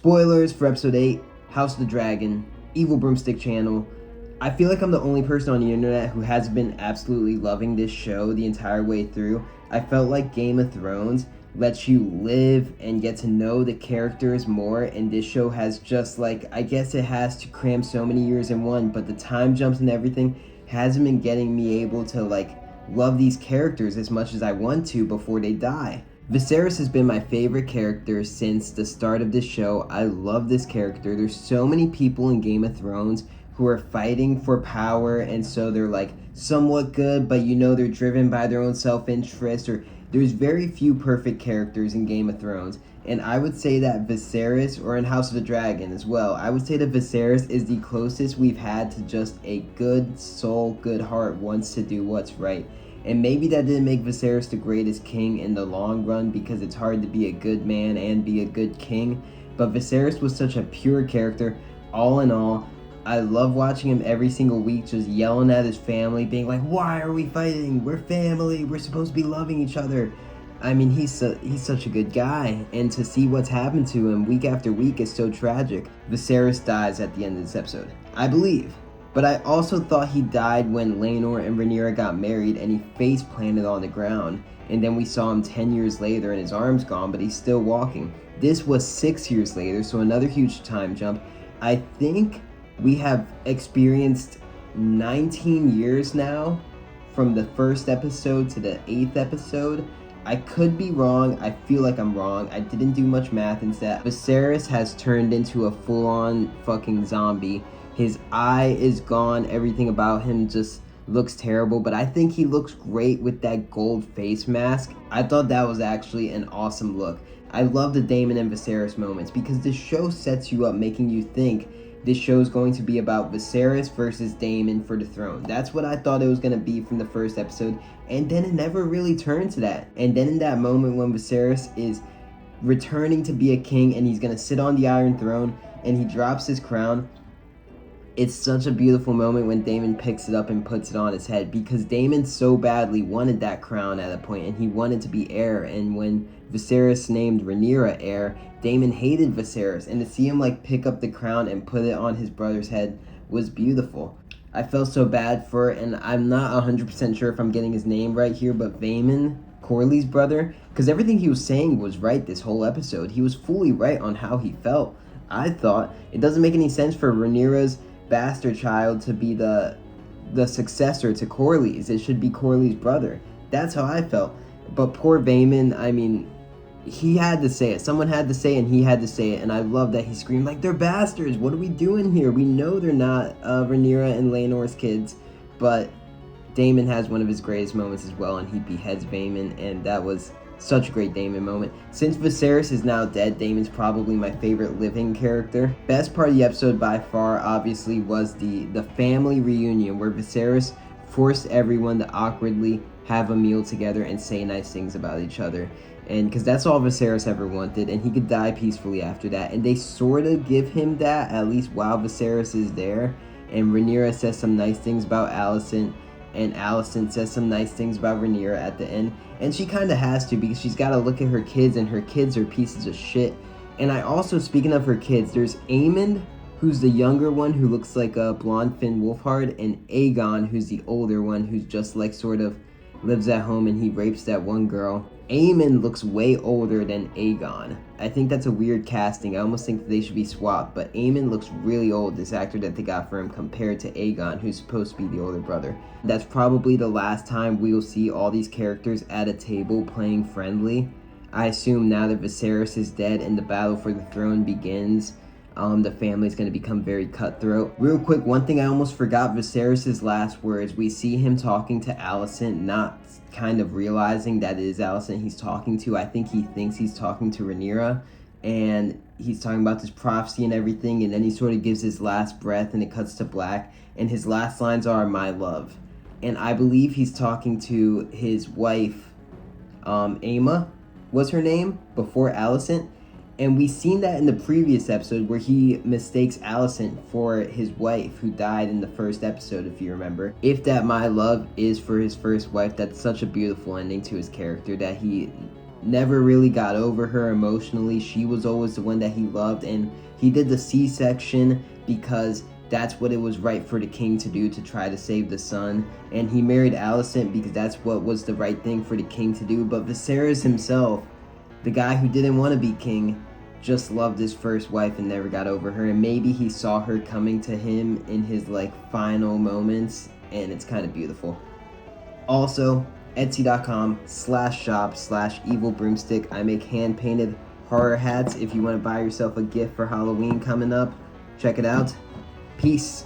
Spoilers for episode 8, House of the Dragon, Evil Broomstick Channel. I feel like I'm the only person on the internet who has been absolutely loving this show the entire way through. I felt like Game of Thrones lets you live and get to know the characters more, and this show has just like, I guess it has to cram so many years in one, but the time jumps and everything hasn't been getting me able to like love these characters as much as I want to before they die. Viserys has been my favorite character since the start of this show. I love this character. There's so many people in Game of Thrones who are fighting for power, and so they're like somewhat good, but you know they're driven by their own self-interest, or there's very few perfect characters in Game of Thrones. And I would say that Viserys, or in House of the Dragon as well, I would say that Viserys is the closest we've had to just a good soul, good heart, wants to do what's right. And maybe that didn't make Viserys the greatest king in the long run, because it's hard to be a good man and be a good king. But Viserys was such a pure character, all in all. I love watching him every single week just yelling at his family, being like, why are we fighting? We're family. We're supposed to be loving each other. I mean, he's such a good guy. And to see what's happened to him week after week is so tragic. Viserys dies at the end of this episode, I believe. But I also thought he died when Laenor and Rhaenyra got married and he face planted on the ground. And then we saw him 10 years later and his arm's gone, but he's still walking. This was 6 years later, so another huge time jump. I think we have experienced 19 years now from the first episode to the 8th episode. I could be wrong. I feel like I'm wrong. I didn't do much math into that. Viserys has turned into a full-on fucking zombie. His eye is gone. Everything about him just looks terrible, but I think he looks great with that gold face mask. I thought that was actually an awesome look. I love the Daemon and Viserys moments because this show sets you up making you think this show is going to be about Viserys versus Daemon for the throne. That's what I thought it was going to be from the first episode, and then it never really turned to that. And then in that moment when Viserys is returning to be a king and he's going to sit on the Iron Throne and he drops his crown, it's such a beautiful moment when Daemon picks it up and puts it on his head, because Daemon so badly wanted that crown at a point and he wanted to be heir. And when Viserys named Rhaenyra heir, Daemon hated Viserys, and to see him like pick up the crown and put it on his brother's head was beautiful. I felt so bad for, and I'm not 100% sure if I'm getting his name right here, but Vaemon, Corley's brother, because everything he was saying was right this whole episode. He was fully right on how he felt. I thought it doesn't make any sense for Rhaenyra's bastard child to be the successor to Corlys. It should be Corlys' brother. That's how I felt. But poor Vaemon, I mean, he had to say it. Someone had to say it, and he had to say it. And I love that he screamed like, they're bastards. What are we doing here? We know they're not Rhaenyra and Laenor's kids. But Daemon has one of his greatest moments as well, and he beheads Vaemon, and that was such a great Daemon moment. Since Viserys is now dead, Daemon's probably my favorite living character. Best part of the episode by far, obviously, was the family reunion where Viserys forced everyone to awkwardly have a meal together and say nice things about each other. And because that's all Viserys ever wanted, and he could die peacefully after that. And they sort of give him that, at least while Viserys is there. And Rhaenyra says some nice things about Alicent, and Alicent says some nice things about Rhaenyra at the end. And she kind of has to, because she's got to look at her kids, and her kids are pieces of shit. And I also, speaking of her kids, there's Aemond, who's the younger one, who looks like a blonde Finn Wolfhard, and Aegon, who's the older one, who's just like sort of lives at home and he rapes that one girl. Aemond looks way older than Aegon. I think that's a weird casting. I almost think that they should be swapped, but Aemond looks really old, this actor that they got for him, compared to Aegon, who's supposed to be the older brother. That's probably the last time we will see all these characters at a table playing friendly. I assume now that Viserys is dead and the battle for the throne begins, the family's going to become very cutthroat. Real quick, one thing I almost forgot, Viserys' last words. We see him talking to Alicent, not kind of realizing that it is Alicent he's talking to. I think he thinks he's talking to Rhaenyra, and he's talking about this prophecy and everything, and then he sort of gives his last breath and it cuts to black, and his last lines are, "My love." And I believe he's talking to his wife, Aemma was her name, before Alicent. And we seen that in the previous episode where he mistakes Alicent for his wife who died in the first episode, if you remember. If that "my love" is for his first wife, that's such a beautiful ending to his character, that he never really got over her emotionally. She was always the one that he loved, and he did the C-section because that's what it was right for the king to do, to try to save the son. And he married Alicent because that's what was the right thing for the king to do. But Viserys himself, the guy who didn't want to be king, just loved his first wife and never got over her. And maybe he saw her coming to him in his final moments, and it's kind of beautiful. Also, etsy.com/shop/evilbroomstick. I make hand-painted horror hats if you want to buy yourself a gift for Halloween coming up. Check it out. Peace.